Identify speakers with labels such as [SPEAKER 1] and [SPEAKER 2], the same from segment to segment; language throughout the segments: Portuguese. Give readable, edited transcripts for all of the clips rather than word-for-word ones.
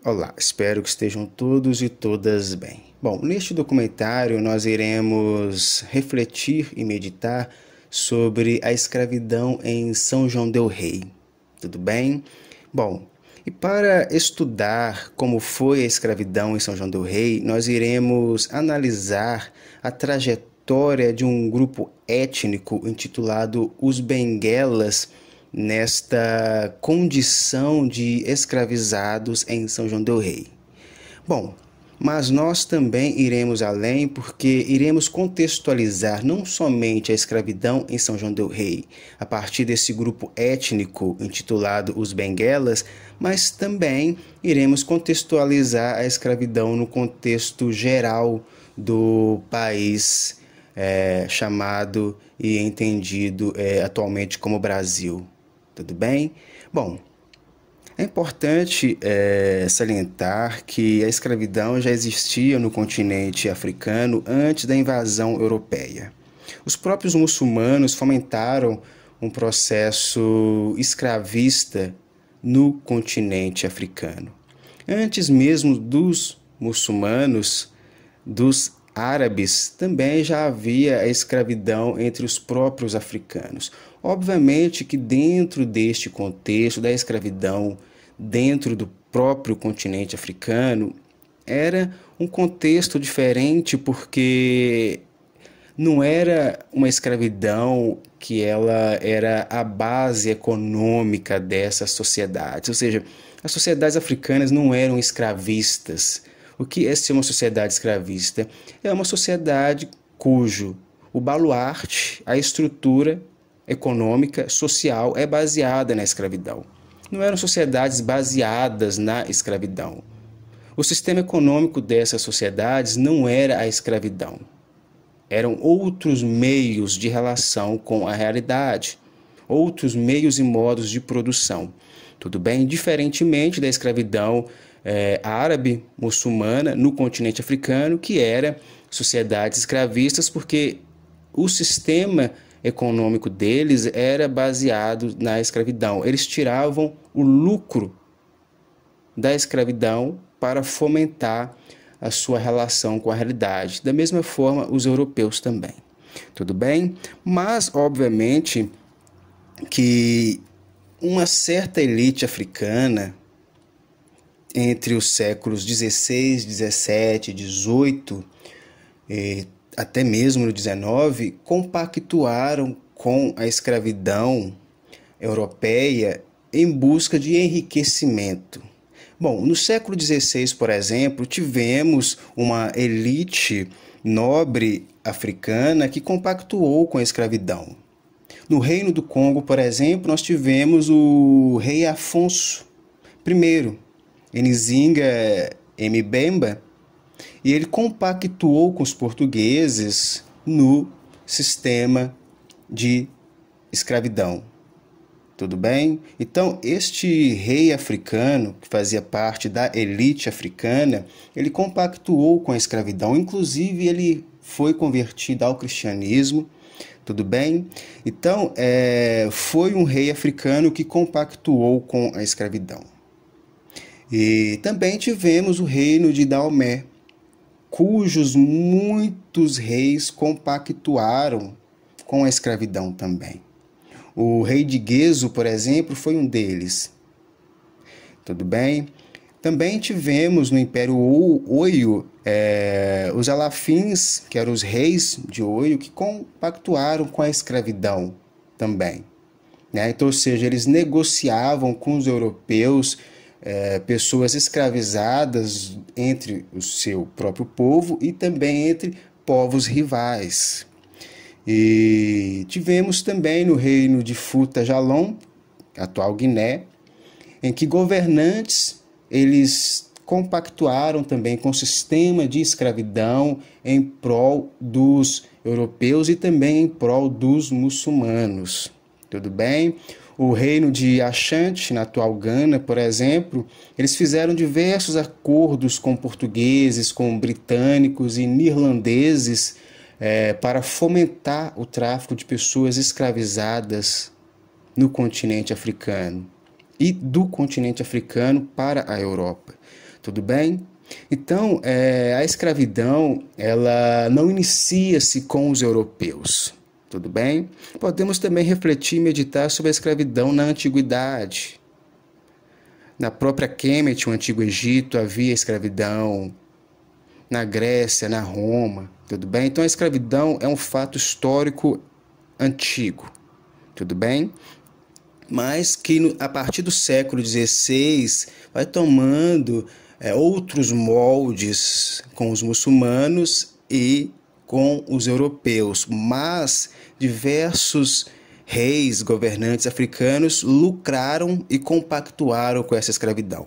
[SPEAKER 1] Olá, espero que estejam todos e todas bem. Bom, neste documentário nós iremos refletir e meditar sobre a escravidão em São João del Rei. Tudo bem? Bom, e para estudar como foi a escravidão em São João del Rei, nós iremos analisar a trajetória de um grupo étnico intitulado os Benguelas, nesta condição de escravizados em São João del Rei. Bom, mas nós também iremos além, porque iremos contextualizar não somente a escravidão em São João del Rei, a partir desse grupo étnico intitulado os Benguelas, mas também iremos contextualizar a escravidão no contexto geral do país chamado e entendido atualmente como Brasil. Tudo bem? Bom, é importante salientar que a escravidão já existia no continente africano antes da invasão europeia. Os próprios muçulmanos fomentaram um processo escravista no continente africano. Antes mesmo dos muçulmanos, dos árabes, também já havia a escravidão entre os próprios africanos. Obviamente que dentro deste contexto da escravidão, dentro do próprio continente africano, era um contexto diferente, porque não era uma escravidão que ela era a base econômica dessas sociedades, ou seja, as sociedades africanas não eram escravistas. O que é ser uma sociedade escravista? É uma sociedade cujo o baluarte, a estrutura econômica, social, é baseada na escravidão. Não eram sociedades baseadas na escravidão. O sistema econômico dessas sociedades não era a escravidão. Eram outros meios de relação com a realidade, outros meios e modos de produção. Tudo bem? Diferentemente da escravidão árabe, muçulmana, no continente africano, que era sociedades escravistas, porque o sistema econômico deles era baseado na escravidão. Eles tiravam o lucro da escravidão para fomentar a sua relação com a realidade. Da mesma forma, os europeus também. Tudo bem? Mas, obviamente, que uma certa elite africana, entre os séculos XVI, XVII, XVIII, até mesmo no XIX, compactuaram com a escravidão europeia em busca de enriquecimento. Bom, no século XVI, por exemplo, tivemos uma elite nobre africana que compactuou com a escravidão. No Reino do Congo, por exemplo, nós tivemos o rei Afonso I, Nzinga Mbemba, e ele compactuou com os portugueses no sistema de escravidão. Tudo bem? Então, este rei africano, que fazia parte da elite africana, ele compactuou com a escravidão. Inclusive, ele foi convertido ao cristianismo. Tudo bem? Então, foi um rei africano que compactuou com a escravidão. E também tivemos o reino de Daomé, cujos muitos reis compactuaram com a escravidão também. O rei de Guezo, por exemplo, foi um deles. Tudo bem? Também tivemos no Império Oyo os alafins, que eram os reis de Oyo, que compactuaram com a escravidão também. Então, ou seja, eles negociavam com os europeus pessoas escravizadas entre o seu próprio povo e também entre povos rivais. E tivemos também no reino de Futa Jalon, atual Guiné, em que governantes eles compactuaram também com o sistema de escravidão em prol dos europeus e também em prol dos muçulmanos. Tudo bem? O reino de Ashanti, na atual Gana, por exemplo, eles fizeram diversos acordos com portugueses, com britânicos e neerlandeses para fomentar o tráfico de pessoas escravizadas no continente africano e do continente africano para a Europa. Tudo bem? Então, a escravidão, ela não inicia-se com os europeus. Tudo bem? Podemos também refletir e meditar sobre a escravidão na antiguidade. Na própria Quêmete, o Antigo Egito, havia escravidão. Na Grécia, na Roma, tudo bem? Então a escravidão é um fato histórico antigo, tudo bem? Mas que a partir do século XVI vai tomando outros moldes com os muçulmanos e com os europeus, mas diversos reis, governantes africanos lucraram e compactuaram com essa escravidão.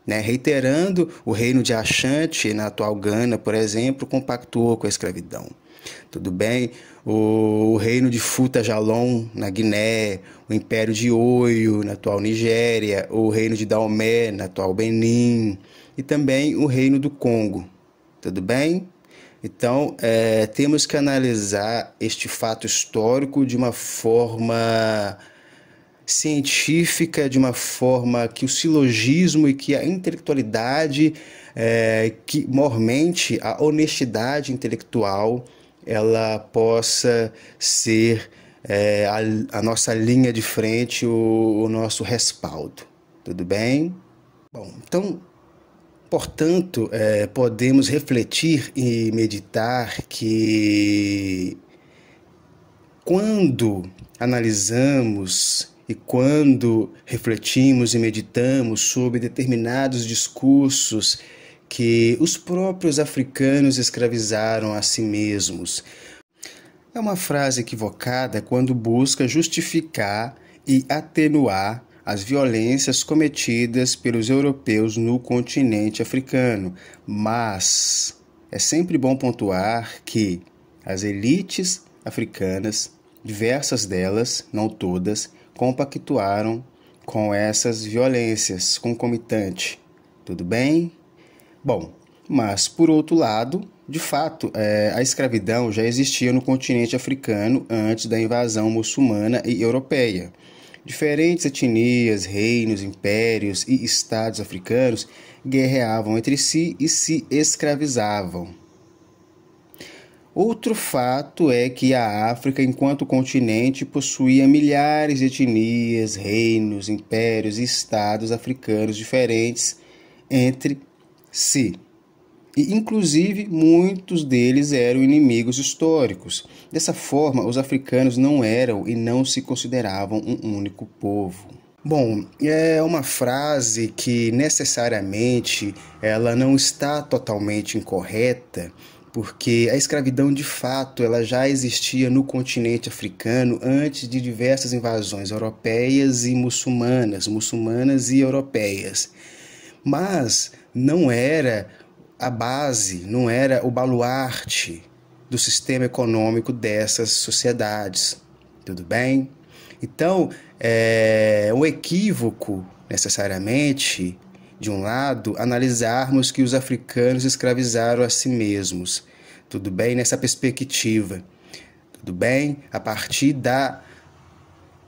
[SPEAKER 1] Reiterando, o reino de Ashanti, na atual Gana, por exemplo, compactuou com a escravidão. Tudo bem? O reino de Futa Jalon, na Guiné, o império de Oyo, na atual Nigéria, o reino de Daomé, na atual Benin, e também o reino do Congo. Tudo bem? Então, temos que analisar este fato histórico de uma forma científica, de uma forma que o silogismo e que a intelectualidade, que mormente a honestidade intelectual, ela possa ser a nossa linha de frente, o nosso respaldo. Tudo bem? Bom, então, portanto, podemos refletir e meditar que quando analisamos e quando refletimos e meditamos sobre determinados discursos que os próprios africanos escravizaram a si mesmos, é uma frase equivocada quando busca justificar e atenuar as violências cometidas pelos europeus no continente africano. Mas é sempre bom pontuar que as elites africanas, diversas delas, não todas, compactuaram com essas violências concomitantes. Tudo bem? Bom, mas por outro lado, de fato, a escravidão já existia no continente africano antes da invasão muçulmana e europeia. Diferentes etnias, reinos, impérios e estados africanos guerreavam entre si e se escravizavam. Outro fato é que a África, enquanto continente, possuía milhares de etnias, reinos, impérios e estados africanos diferentes entre si. E, inclusive, muitos deles eram inimigos históricos. Dessa forma, os africanos não eram e não se consideravam um único povo. Bom, é uma frase que necessariamente ela não está totalmente incorreta, porque a escravidão, de fato, ela já existia no continente africano antes de diversas invasões europeias e muçulmanas e europeias. Mas não era a base, não era o baluarte do sistema econômico dessas sociedades. Tudo bem? Então, é um equívoco, necessariamente, de um lado, analisarmos que os africanos escravizaram a si mesmos. Tudo bem? Nessa perspectiva. Tudo bem? A partir da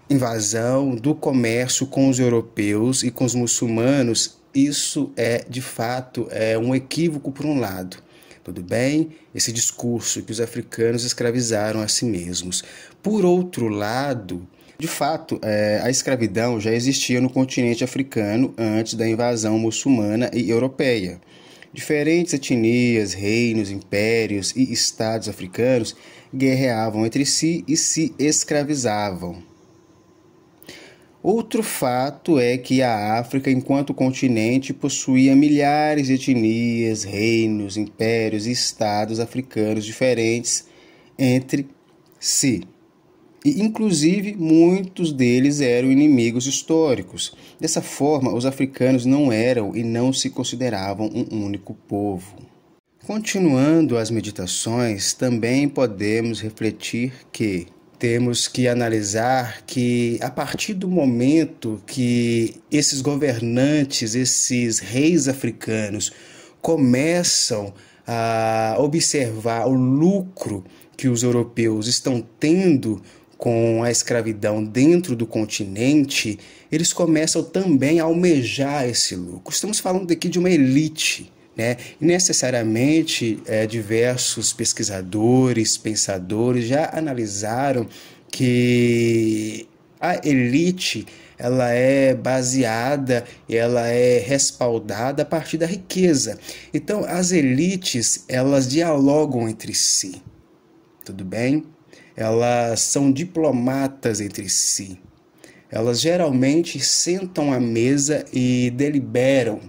[SPEAKER 1] invasão, do comércio com os europeus e com os muçulmanos, isso de fato, um equívoco por um lado. Tudo bem? Esse discurso que os africanos escravizaram a si mesmos. Por outro lado, de fato, a escravidão já existia no continente africano antes da invasão muçulmana e europeia. Diferentes etnias, reinos, impérios e estados africanos guerreavam entre si e se escravizavam. Outro fato é que a África, enquanto continente, possuía milhares de etnias, reinos, impérios e estados africanos diferentes entre si. E, inclusive, muitos deles eram inimigos históricos. Dessa forma, os africanos não eram e não se consideravam um único povo. Continuando as meditações, também podemos refletir que temos que analisar que, a partir do momento que esses governantes, esses reis africanos, começam a observar o lucro que os europeus estão tendo com a escravidão dentro do continente, eles começam também a almejar esse lucro. Estamos falando aqui de uma elite, né? E necessariamente diversos pesquisadores, pensadores já analisaram que a elite ela é baseada, ela é respaldada a partir da riqueza. Então, as elites, elas dialogam entre si, tudo bem? Elas são diplomatas entre si. Elas geralmente sentam à mesa e deliberam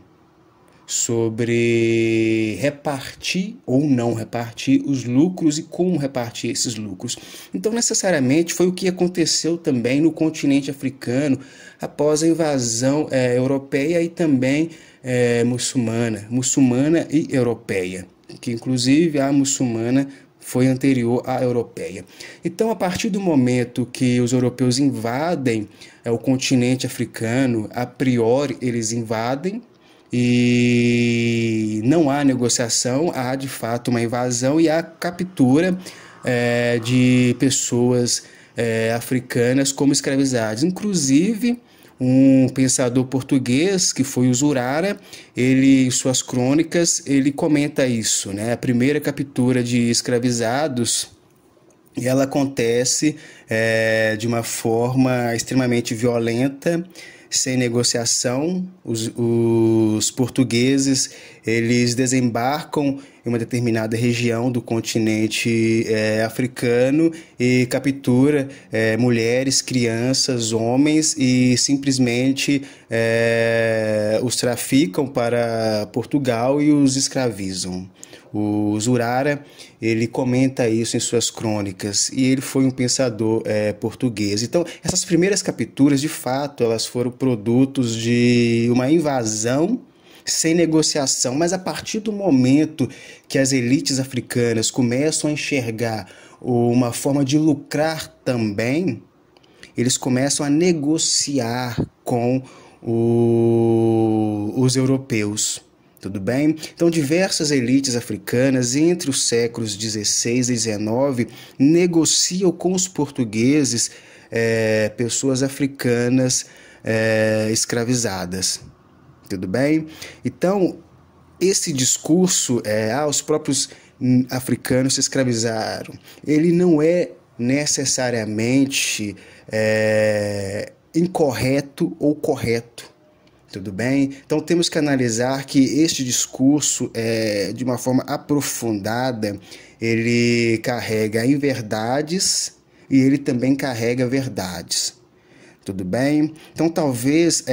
[SPEAKER 1] sobre repartir ou não repartir os lucros e como repartir esses lucros. Então, necessariamente, foi o que aconteceu também no continente africano após a invasão europeia e também muçulmana e europeia, que inclusive a muçulmana foi anterior à europeia. Então, a partir do momento que os europeus invadem o continente africano, a priori eles invadem, e não há negociação, há de fato uma invasão e há captura de pessoas africanas como escravizadas. Inclusive, um pensador português, que foi o Zurara, ele, em suas crônicas, ele comenta isso, né? A primeira captura de escravizados, ela acontece de uma forma extremamente violenta, sem negociação. Os portugueses, eles desembarcam em uma determinada região do continente africano e captura mulheres, crianças, homens e simplesmente os traficam para Portugal e os escravizam. O Zurara, ele comenta isso em suas crônicas e ele foi um pensador português. Então, essas primeiras capturas, de fato, elas foram produtos de uma invasão sem negociação, mas a partir do momento que as elites africanas começam a enxergar uma forma de lucrar também, eles começam a negociar com os europeus. Tudo bem? Então, diversas elites africanas, entre os séculos XVI e XIX, negociam com os portugueses pessoas africanas escravizadas. Tudo bem? Então, esse discurso, os próprios africanos se escravizaram, ele não é necessariamente incorreto ou correto. Tudo bem? Então temos que analisar que este discurso, de uma forma aprofundada, ele carrega inverdades e ele também carrega verdades. Tudo bem? Então talvez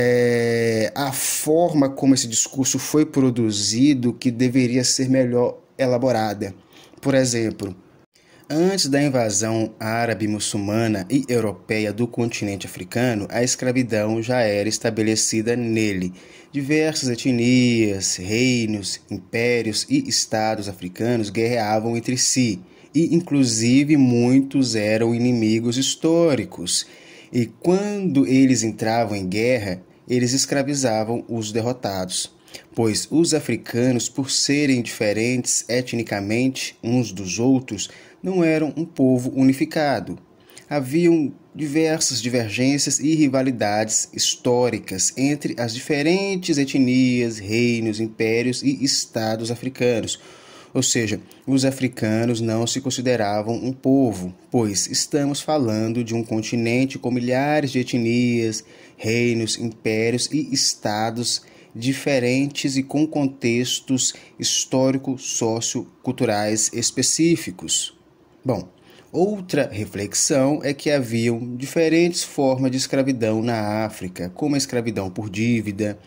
[SPEAKER 1] a forma como esse discurso foi produzido que deveria ser melhor elaborada. Por exemplo, antes da invasão árabe, muçulmana e europeia do continente africano, a escravidão já era estabelecida nele. Diversas etnias, reinos, impérios e estados africanos guerreavam entre si, e inclusive muitos eram inimigos históricos. E quando eles entravam em guerra, eles escravizavam os derrotados, pois os africanos, por serem diferentes etnicamente uns dos outros, não eram um povo unificado. Haviam diversas divergências e rivalidades históricas entre as diferentes etnias, reinos, impérios e estados africanos. Ou seja, os africanos não se consideravam um povo, pois estamos falando de um continente com milhares de etnias, reinos, impérios e estados diferentes e com contextos histórico-socioculturais específicos. Bom, outra reflexão é que haviam diferentes formas de escravidão na África, como a escravidão por dívida,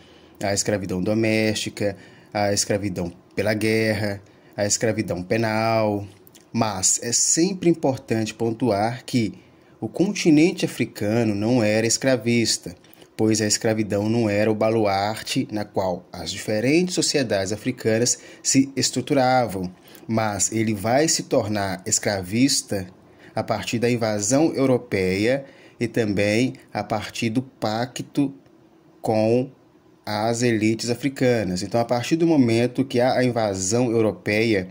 [SPEAKER 1] a escravidão doméstica, a escravidão pela guerra, a escravidão penal. Mas é sempre importante pontuar que o continente africano não era escravista, pois a escravidão não era o baluarte na qual as diferentes sociedades africanas se estruturavam, mas ele vai se tornar escravista a partir da invasão europeia e também a partir do pacto com as elites africanas. Então, a partir do momento que há a invasão europeia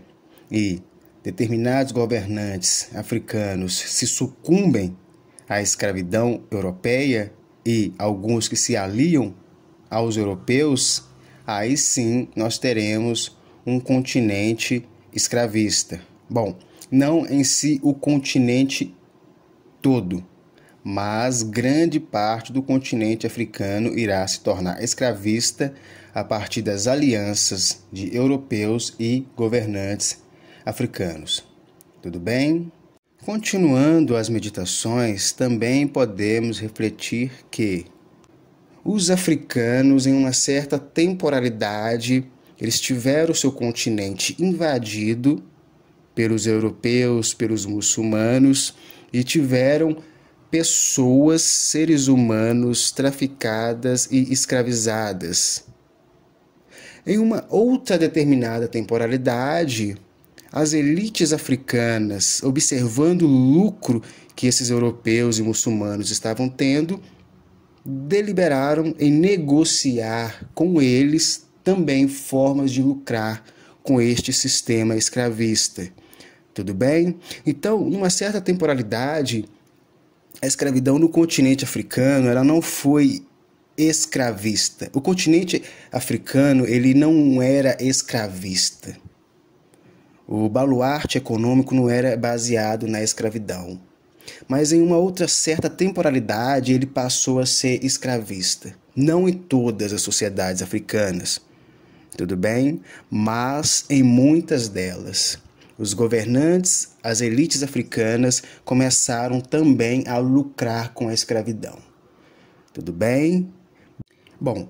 [SPEAKER 1] e determinados governantes africanos se sucumbem à escravidão europeia e alguns que se aliam aos europeus, aí sim nós teremos um continente escravista. Bom, não em si o continente todo, mas grande parte do continente africano irá se tornar escravista a partir das alianças de europeus e governantes africanos. Tudo bem? Continuando as meditações, também podemos refletir que os africanos, em uma certa temporalidade, eles tiveram seu continente invadido pelos europeus, pelos muçulmanos, e tiveram pessoas, seres humanos, traficadas e escravizadas. Em uma outra determinada temporalidade, as elites africanas, observando o lucro que esses europeus e muçulmanos estavam tendo, deliberaram em negociar com eles também formas de lucrar com este sistema escravista. Tudo bem? Então, numa certa temporalidade, a escravidão no continente africano ela não foi escravista. O continente africano ele não era escravista. O baluarte econômico não era baseado na escravidão. Mas em uma outra certa temporalidade ele passou a ser escravista. Não em todas as sociedades africanas, tudo bem? Mas em muitas delas. Os governantes, as elites africanas começaram também a lucrar com a escravidão. Tudo bem? Bom,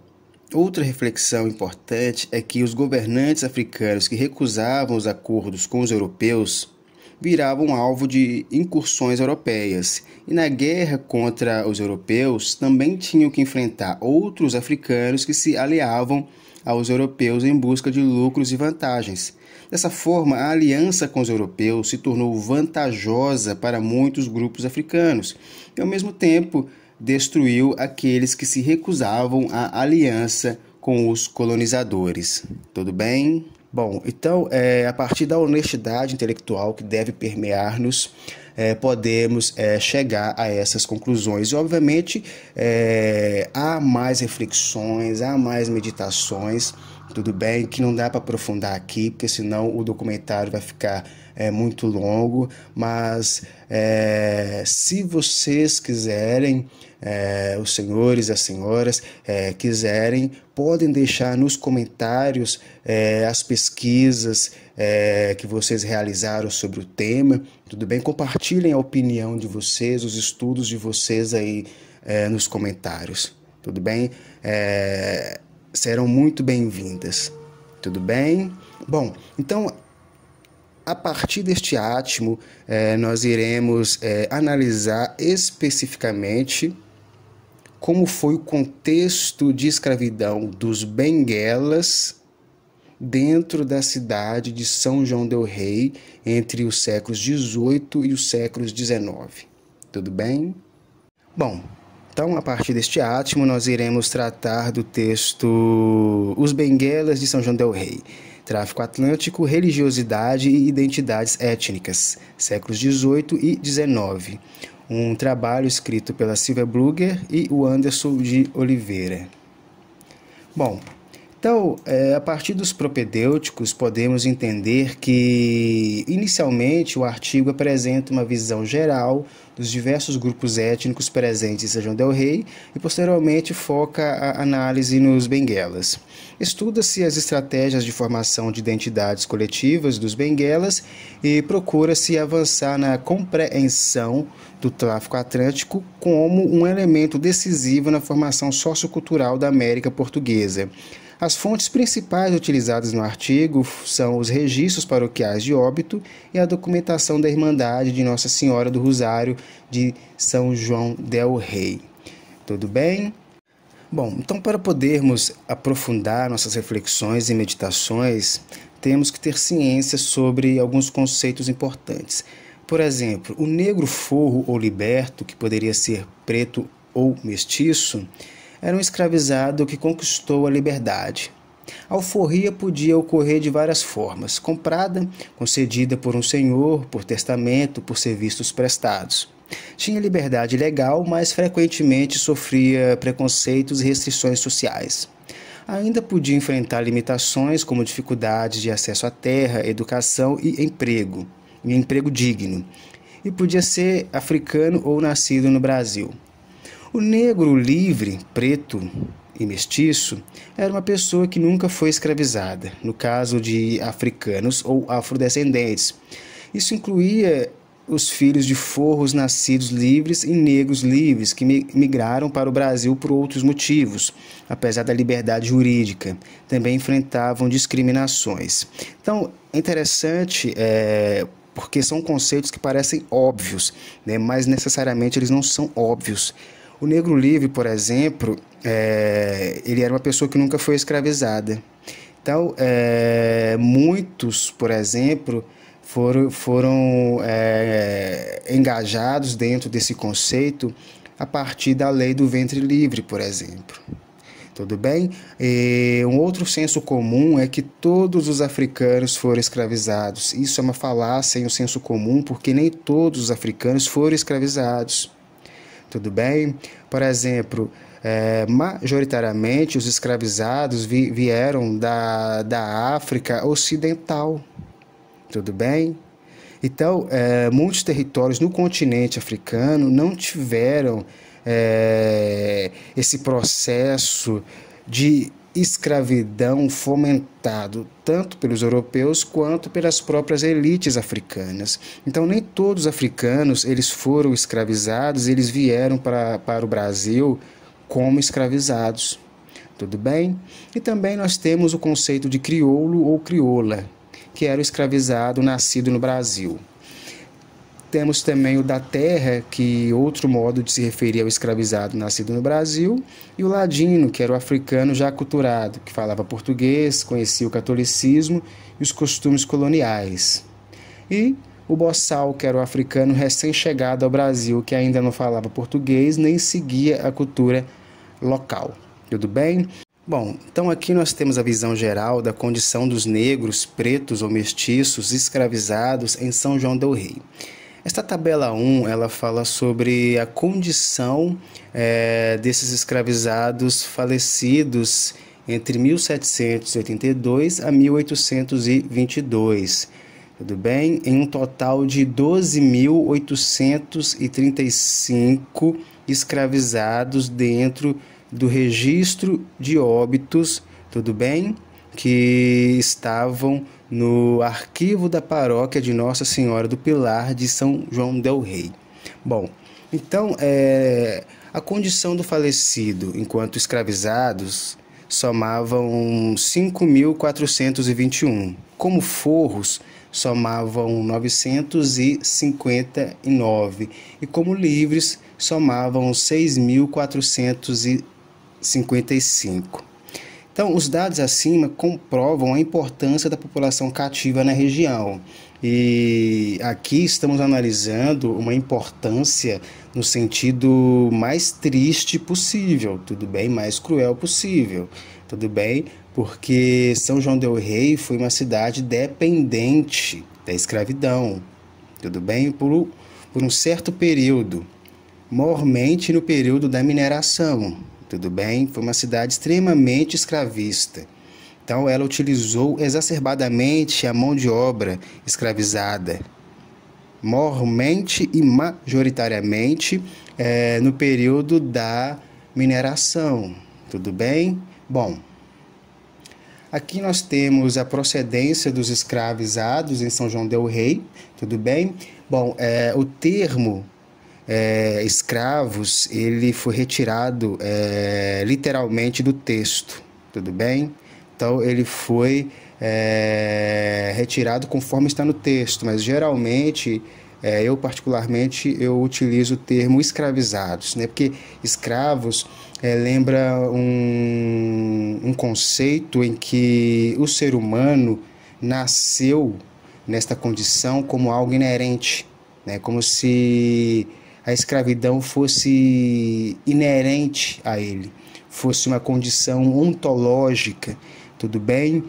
[SPEAKER 1] outra reflexão importante é que os governantes africanos que recusavam os acordos com os europeus viravam alvo de incursões europeias. E na guerra contra os europeus também tinham que enfrentar outros africanos que se aliavam aos europeus em busca de lucros e vantagens. Dessa forma, a aliança com os europeus se tornou vantajosa para muitos grupos africanos e, ao mesmo tempo, destruiu aqueles que se recusavam à aliança com os colonizadores. Tudo bem? Bom, então, a partir da honestidade intelectual que deve permear-nos, podemos chegar a essas conclusões. E, obviamente, há mais reflexões, há mais meditações, tudo bem, que não dá para aprofundar aqui, porque senão o documentário vai ficar muito longo, mas se vocês quiserem, os senhores e as senhoras quiserem, podem deixar nos comentários as pesquisas que vocês realizaram sobre o tema, tudo bem? Compartilhem a opinião de vocês, os estudos de vocês aí nos comentários, tudo bem? Serão muito bem-vindas, tudo bem? Bom, então, a partir deste átimo, nós iremos analisar especificamente como foi o contexto de escravidão dos benguelas dentro da cidade de São João del Rei entre os séculos XVIII e os séculos XIX. Tudo bem? Bom, então, a partir deste átimo, nós iremos tratar do texto Os Benguelas de São João del Rei, Tráfico Atlântico, Religiosidade e Identidades Étnicas, séculos XVIII e XIX. Um trabalho escrito pela Silvia Brugger e o Anderson de Oliveira. Bom, então, a partir dos propedêuticos, podemos entender que, inicialmente, o artigo apresenta uma visão geral dos diversos grupos étnicos presentes em São João del Rei e, posteriormente, foca a análise nos benguelas. Estuda-se as estratégias de formação de identidades coletivas dos benguelas e procura-se avançar na compreensão do tráfico atlântico como um elemento decisivo na formação sociocultural da América Portuguesa. As fontes principais utilizadas no artigo são os registros paroquiais de Óbito e a documentação da Irmandade de Nossa Senhora do Rosário de São João del Rei. Tudo bem? Bom, então para podermos aprofundar nossas reflexões e meditações, temos que ter ciência sobre alguns conceitos importantes. Por exemplo, o negro forro ou liberto, que poderia ser preto ou mestiço, era um escravizado que conquistou a liberdade. A alforria podia ocorrer de várias formas: comprada, concedida por um senhor, por testamento, por serviços prestados. Tinha liberdade legal, mas frequentemente sofria preconceitos e restrições sociais. Ainda podia enfrentar limitações como dificuldades de acesso à terra, educação e emprego digno. E podia ser africano ou nascido no Brasil. O negro livre, preto e mestiço era uma pessoa que nunca foi escravizada, no caso de africanos ou afrodescendentes. Isso incluía os filhos de forros nascidos livres e negros livres que migraram para o Brasil por outros motivos, apesar da liberdade jurídica. Também enfrentavam discriminações. Então, é interessante porque são conceitos que parecem óbvios, né, mas necessariamente eles não são óbvios. O negro livre, por exemplo, ele era uma pessoa que nunca foi escravizada. Então, muitos, por exemplo, foram engajados dentro desse conceito a partir da lei do ventre livre, por exemplo. Tudo bem? Um outro senso comum é que todos os africanos foram escravizados. Isso é uma falácia em um senso comum, porque nem todos os africanos foram escravizados. Tudo bem? Por exemplo, majoritariamente os escravizados vieram da África Ocidental. Tudo bem? Então, muitos territórios no continente africano não tiveram esse processo de escravidão fomentado tanto pelos europeus quanto pelas próprias elites africanas. Então, nem todos os africanos eles foram escravizados, eles vieram para o Brasil como escravizados. Tudo bem? E também nós temos o conceito de crioulo ou crioula, que era o escravizado nascido no Brasil. Temos também o da terra, que outro modo de se referir ao escravizado nascido no Brasil, e o ladino, que era o africano já aculturado, que falava português, conhecia o catolicismo e os costumes coloniais. E o boçal, que era o africano recém-chegado ao Brasil, que ainda não falava português nem seguia a cultura local. Tudo bem? Bom, então aqui nós temos a visão geral da condição dos negros, pretos ou mestiços escravizados em São João del Rei. Esta tabela 1, ela fala sobre a condição desses escravizados falecidos entre 1782 a 1822, tudo bem? Em um total de 12.835 escravizados dentro do registro de óbitos, tudo bem? Que estavam no arquivo da paróquia de Nossa Senhora do Pilar de São João del Rei. Bom, então a condição do falecido enquanto escravizados somavam 5.421. Como forros, somavam 959. E como livres, somavam 6.455. Então, os dados acima comprovam a importância da população cativa na região. E aqui estamos analisando uma importância no sentido mais triste possível, tudo bem? Mais cruel possível, tudo bem? Porque São João del Rei foi uma cidade dependente da escravidão, tudo bem? Por um certo período, mormente no período da mineração. Tudo bem? Foi uma cidade extremamente escravista. Então, ela utilizou exacerbadamente a mão de obra escravizada, mormente e majoritariamente no período da mineração. Tudo bem? Bom, aqui nós temos a procedência dos escravizados em São João del Rei. Tudo bem? Bom, o termo escravos, ele foi retirado literalmente do texto, tudo bem? Então, ele foi retirado conforme está no texto, mas geralmente, eu particularmente, eu utilizo o termo escravizados, né? Porque escravos lembra um conceito em que o ser humano nasceu nesta condição como algo inerente, né? Como se a escravidão fosse inerente a ele, fosse uma condição ontológica, tudo bem?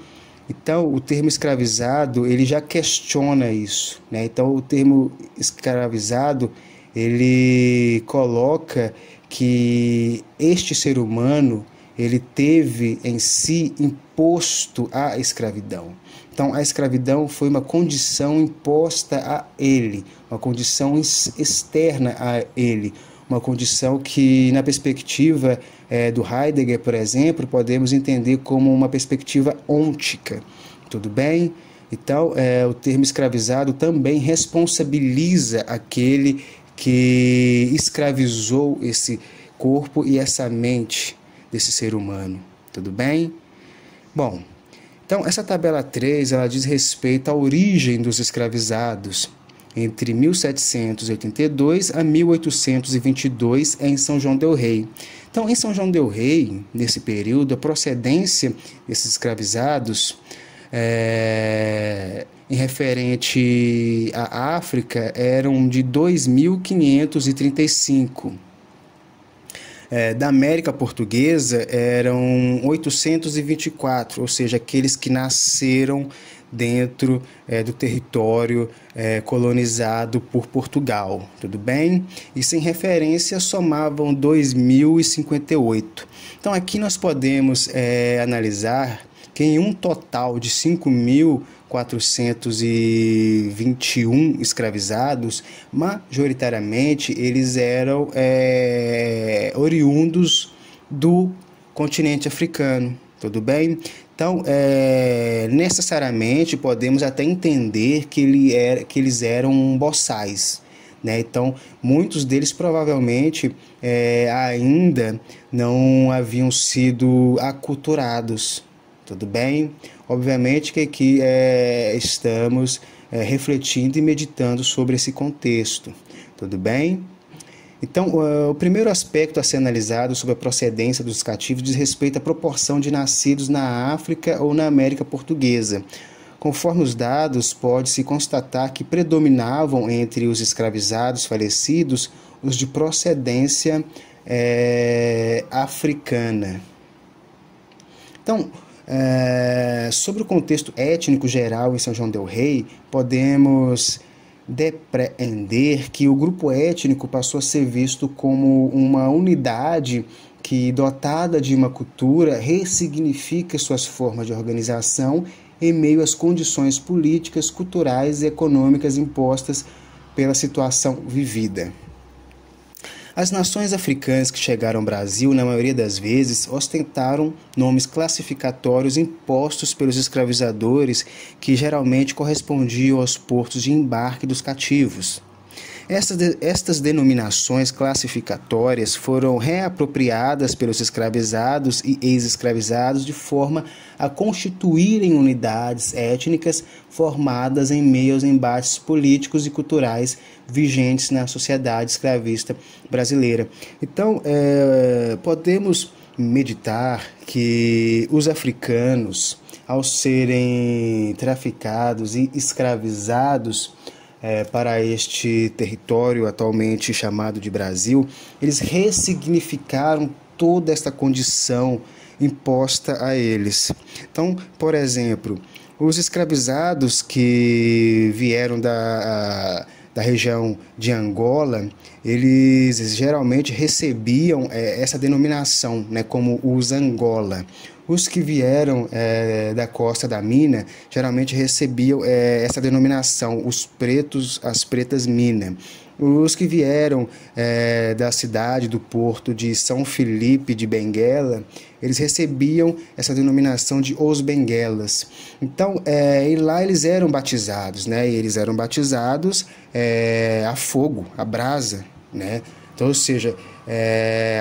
[SPEAKER 1] Então, o termo escravizado, ele já questiona isso, né? Então, o termo escravizado, ele coloca que este ser humano, ele teve em si imposto a escravidão. Então, a escravidão foi uma condição imposta a ele, uma condição externa a ele, uma condição que, na perspectiva do Heidegger, por exemplo, podemos entender como uma perspectiva ôntica. Tudo bem? Então, o termo escravizado também responsabiliza aquele que escravizou esse corpo e essa mente desse ser humano. Tudo bem? Bom, então essa tabela 3, ela diz respeito à origem dos escravizados entre 1782 a 1822 em São João del Rei. Então, em São João del Rei, nesse período, a procedência desses escravizados em referente à África eram de 2.535. Da América Portuguesa eram 824, ou seja, aqueles que nasceram dentro do território colonizado por Portugal, tudo bem? E sem referência somavam 2.058. Então aqui nós podemos analisar que em um total de 5.421 escravizados, majoritariamente eles eram oriundos do continente africano, tudo bem? Então, necessariamente podemos até entender que eles eram boçais, né? Então, muitos deles provavelmente ainda não haviam sido aculturados, tudo bem? Obviamente que aqui estamos refletindo e meditando sobre esse contexto, tudo bem? Então, o primeiro aspecto a ser analisado sobre a procedência dos cativos diz respeito à proporção de nascidos na África ou na América Portuguesa. Conforme os dados, pode-se constatar que predominavam entre os escravizados falecidos os de procedência africana. Então, sobre o contexto étnico geral em São João del Rei, podemos depreender que o grupo étnico passou a ser visto como uma unidade que, dotada de uma cultura, ressignifica suas formas de organização em meio às condições políticas, culturais e econômicas impostas pela situação vivida. As nações africanas que chegaram ao Brasil, na maioria das vezes, ostentaram nomes classificatórios impostos pelos escravizadores que geralmente correspondiam aos portos de embarque dos cativos. Estas denominações classificatórias foram reapropriadas pelos escravizados e ex-escravizados de forma a constituírem unidades étnicas formadas em meio aos embates políticos e culturais vigentes na sociedade escravista brasileira. Então, podemos meditar que os africanos, ao serem traficados e escravizados para este território atualmente chamado de Brasil, eles ressignificaram toda esta condição imposta a eles. Então, por exemplo, os escravizados que vieram da região de Angola, eles geralmente recebiam essa denominação, né, como os Angola. Os que vieram da costa da mina geralmente recebiam essa denominação, os pretos, as pretas mina. Os que vieram da cidade, do porto de São Felipe de Benguela, eles recebiam essa denominação de os benguelas. Então, e lá eles eram batizados, né? E eles eram batizados a fogo, a brasa, né? Então, ou seja,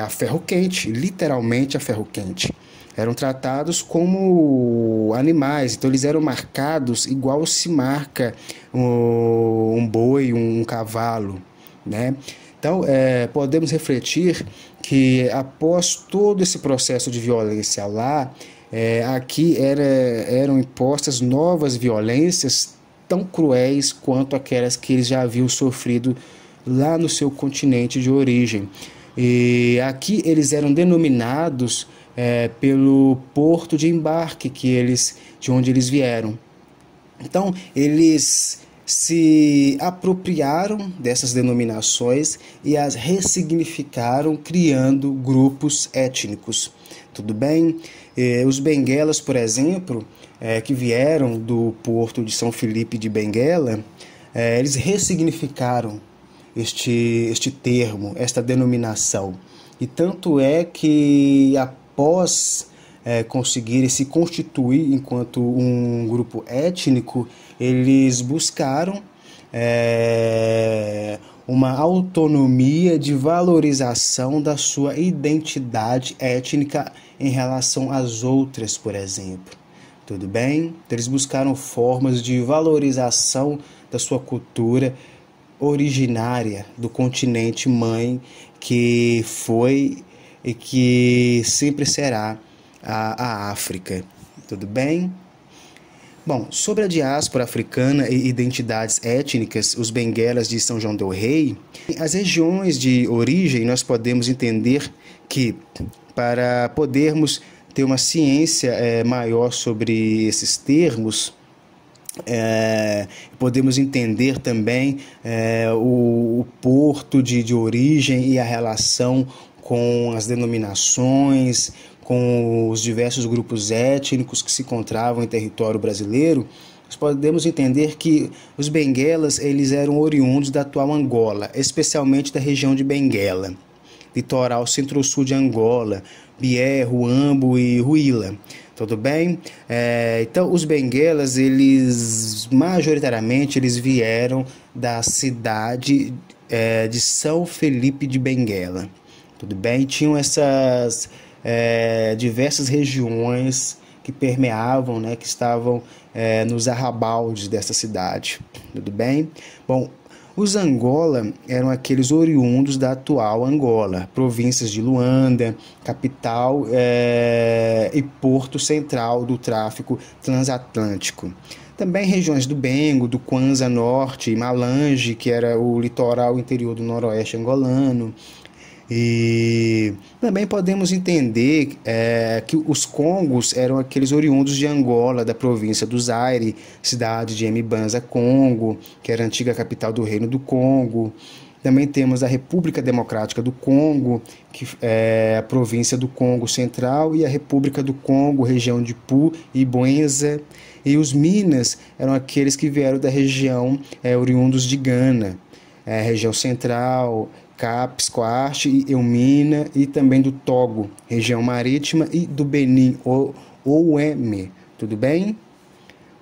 [SPEAKER 1] a ferro quente, literalmente a ferro quente. Eram tratados como animais, então eles eram marcados igual se marca um boi, um cavalo, né? Então, podemos refletir que após todo esse processo de violência lá, aqui eram impostas novas violências tão cruéis quanto aquelas que eles já haviam sofrido lá no seu continente de origem. E aqui eles eram denominados pelo porto de embarque de onde eles vieram. Então, eles se apropriaram dessas denominações e as ressignificaram, criando grupos étnicos. Tudo bem? Os benguelas, por exemplo, que vieram do porto de São Felipe de Benguela, eles ressignificaram este termo, esta denominação. E tanto é que após conseguirem se constituir enquanto um grupo étnico, eles buscaram uma autonomia de valorização da sua identidade étnica em relação às outras, por exemplo. Tudo bem? Então, eles buscaram formas de valorização da sua cultura originária do continente mãe, que foi e que sempre será a África. Tudo bem? Bom, sobre a diáspora africana e identidades étnicas, os benguelas de São João del Rei, as regiões de origem, nós podemos entender que, para podermos ter uma ciência maior sobre esses termos, podemos entender também o porto de origem e a relação com as denominações, com os diversos grupos étnicos que se encontravam em território brasileiro. Nós podemos entender que os benguelas eles eram oriundos da atual Angola, especialmente da região de Benguela, litoral centro-sul de Angola, Bié, Huambo e Huila. Tudo bem? Então, os benguelas, eles majoritariamente eles vieram da cidade de São Felipe de Benguela. Tudo bem? Tinham essas diversas regiões que permeavam, né, que estavam nos arrabaldes dessa cidade. Tudo bem? Bom, os Angola eram aqueles oriundos da atual Angola, províncias de Luanda, capital e porto central do tráfico transatlântico. Também regiões do Bengo, do Kwanza Norte, Malange, que era o litoral interior do noroeste angolano. E também podemos entender que os Congos eram aqueles oriundos de Angola, da província do Zaire, cidade de Mbanza, Congo, que era a antiga capital do Reino do Congo. Também temos a República Democrática do Congo, que é a província do Congo Central, e a República do Congo, região de Pu e Buenza. E os Minas eram aqueles que vieram da região oriundos de Gana, região central, Cap, Coarte e Elmina, e também do Togo, região marítima, e do Benin, Ouémé. Tudo bem?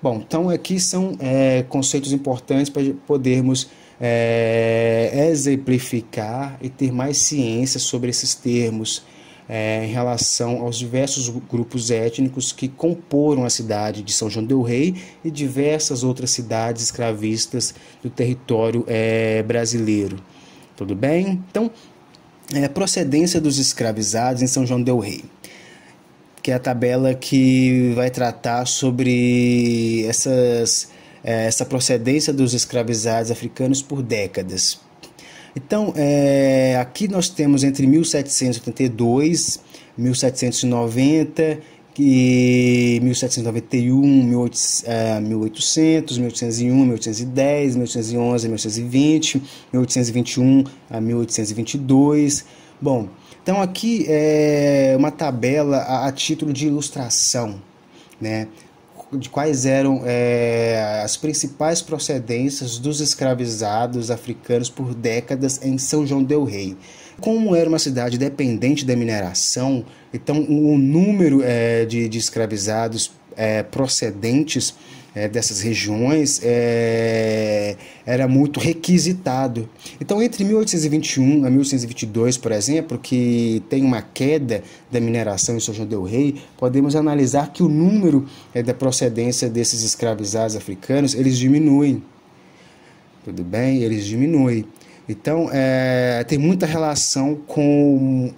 [SPEAKER 1] Bom, então aqui são conceitos importantes para podermos exemplificar e ter mais ciência sobre esses termos em relação aos diversos grupos étnicos que comporam a cidade de São João del Rei e diversas outras cidades escravistas do território brasileiro. Tudo bem? Então, procedência dos escravizados em São João del Rei, que é a tabela que vai tratar sobre essa procedência dos escravizados africanos por décadas. Então, aqui nós temos entre 1782, 1790 e 1791, 1800, 1801, 1810, 1811, 1820, 1821 a 1822. Bom, então aqui é uma tabela a título de ilustração, né, de quais eram as principais procedências dos escravizados africanos por décadas em São João del Rei. Como era uma cidade dependente da mineração, então o número de escravizados procedentes dessas regiões era muito requisitado. Então, entre 1821 a 1822, por exemplo, que tem uma queda da mineração em São João del Rei, podemos analisar que o número da procedência desses escravizados africanos, eles diminuem. Tudo bem? Eles diminuem. Então, tem muita relação com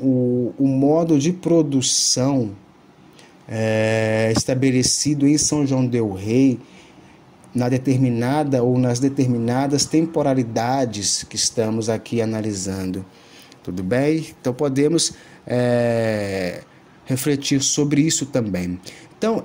[SPEAKER 1] o modo de produção estabelecido em São João del Rei na determinada ou nas determinadas temporalidades que estamos aqui analisando. Tudo bem? Então, podemos refletir sobre isso também. Então,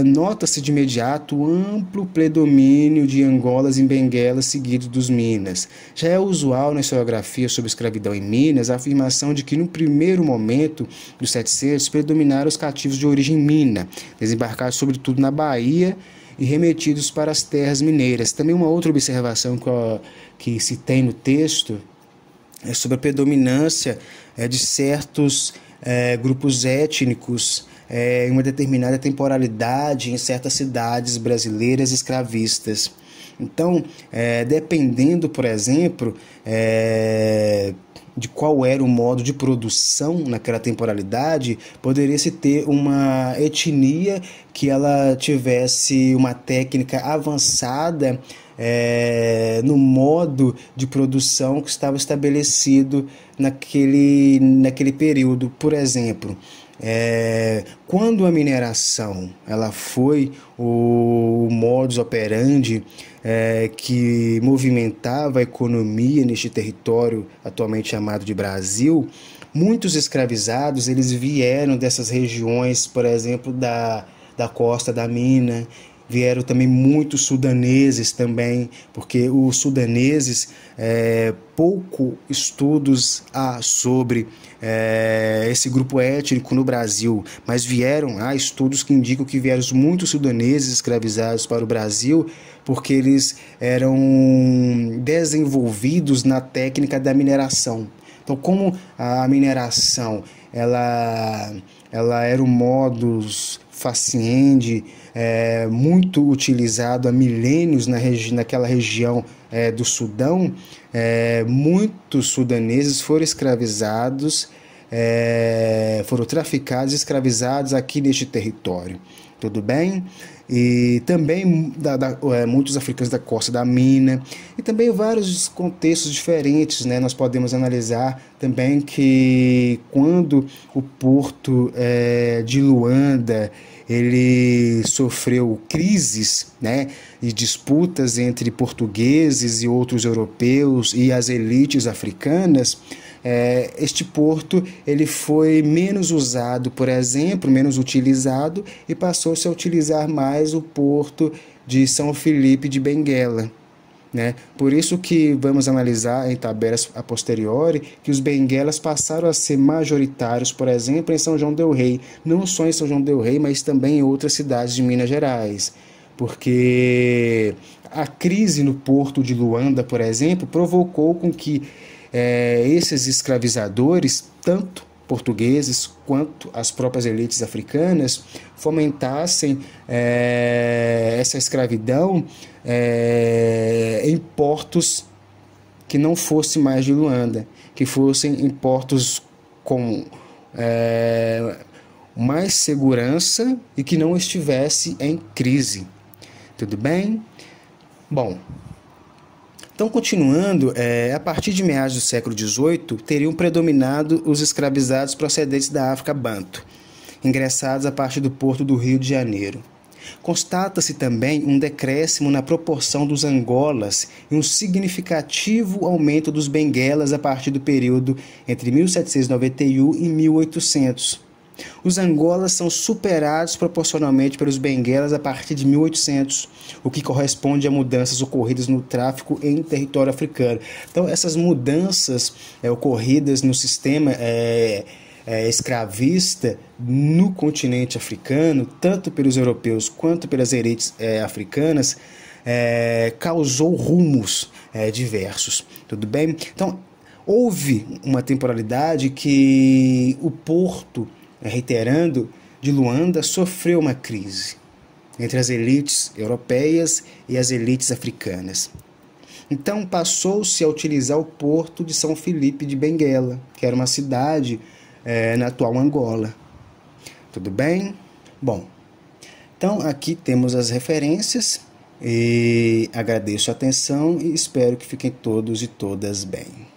[SPEAKER 1] nota-se de imediato o amplo predomínio de Angolas em Benguela, seguido dos Minas. Já é usual na historiografia sobre escravidão em Minas a afirmação de que, no primeiro momento dos 700, predominaram os cativos de origem mina, desembarcados sobretudo na Bahia e remetidos para as terras mineiras. Também uma outra observação que se tem no texto é sobre a predominância de certos grupos étnicos em uma determinada temporalidade em certas cidades brasileiras escravistas. Então, dependendo, por exemplo, de qual era o modo de produção naquela temporalidade, poderia-se ter uma etnia que ela tivesse uma técnica avançada no modo de produção que estava estabelecido naquele período. Por exemplo, quando a mineração ela foi o modus operandi que movimentava a economia neste território atualmente chamado de Brasil, muitos escravizados eles vieram dessas regiões, por exemplo, da costa da mina. Vieram também muitos sudaneses também, porque os sudaneses, pouco estudos há sobre esse grupo étnico no Brasil, mas há estudos que indicam que vieram muitos sudaneses escravizados para o Brasil, porque eles eram desenvolvidos na técnica da mineração. Então, como a mineração ela era um modus faciendi muito utilizado há milênios naquela região do Sudão, muitos sudaneses foram escravizados, foram traficados e escravizados aqui neste território. Tudo bem? E também muitos africanos da costa da mina, e também vários contextos diferentes, né? Nós podemos analisar também que quando o porto de Luanda ele sofreu crises, né, e disputas entre portugueses e outros europeus e as elites africanas, este porto ele foi menos usado, por exemplo, menos utilizado, e passou-se a utilizar mais o porto de São Felipe de Benguela, né? Por isso que vamos analisar em tabelas a posteriori que os benguelas passaram a ser majoritários, por exemplo, em São João del Rei, não só em São João del Rei, mas também em outras cidades de Minas Gerais, porque a crise no porto de Luanda, por exemplo, provocou com que esses escravizadores, tanto portugueses quanto as próprias elites africanas, fomentassem essa escravidão em portos que não fossem mais de Luanda, que fossem em portos com mais segurança e que não estivesse em crise. Tudo bem? Bom, então, continuando, a partir de meados do século XVIII, teriam predominado os escravizados procedentes da África Banto, ingressados a partir do porto do Rio de Janeiro. Constata-se também um decréscimo na proporção dos Angolas e um significativo aumento dos Benguelas a partir do período entre 1791 e 1800. Os Angolas são superados proporcionalmente pelos Benguelas a partir de 1800, o que corresponde a mudanças ocorridas no tráfico em território africano. Então, essas mudanças ocorridas no sistema escravista no continente africano, tanto pelos europeus quanto pelas elites africanas, causou rumos diversos. Tudo bem? Então, houve uma temporalidade que o porto, reiterando, de Luanda sofreu uma crise entre as elites europeias e as elites africanas. Então passou-se a utilizar o porto de São Felipe de Benguela, que era uma cidade na atual Angola. Tudo bem? Bom, então aqui temos as referências e agradeço a atenção e espero que fiquem todos e todas bem.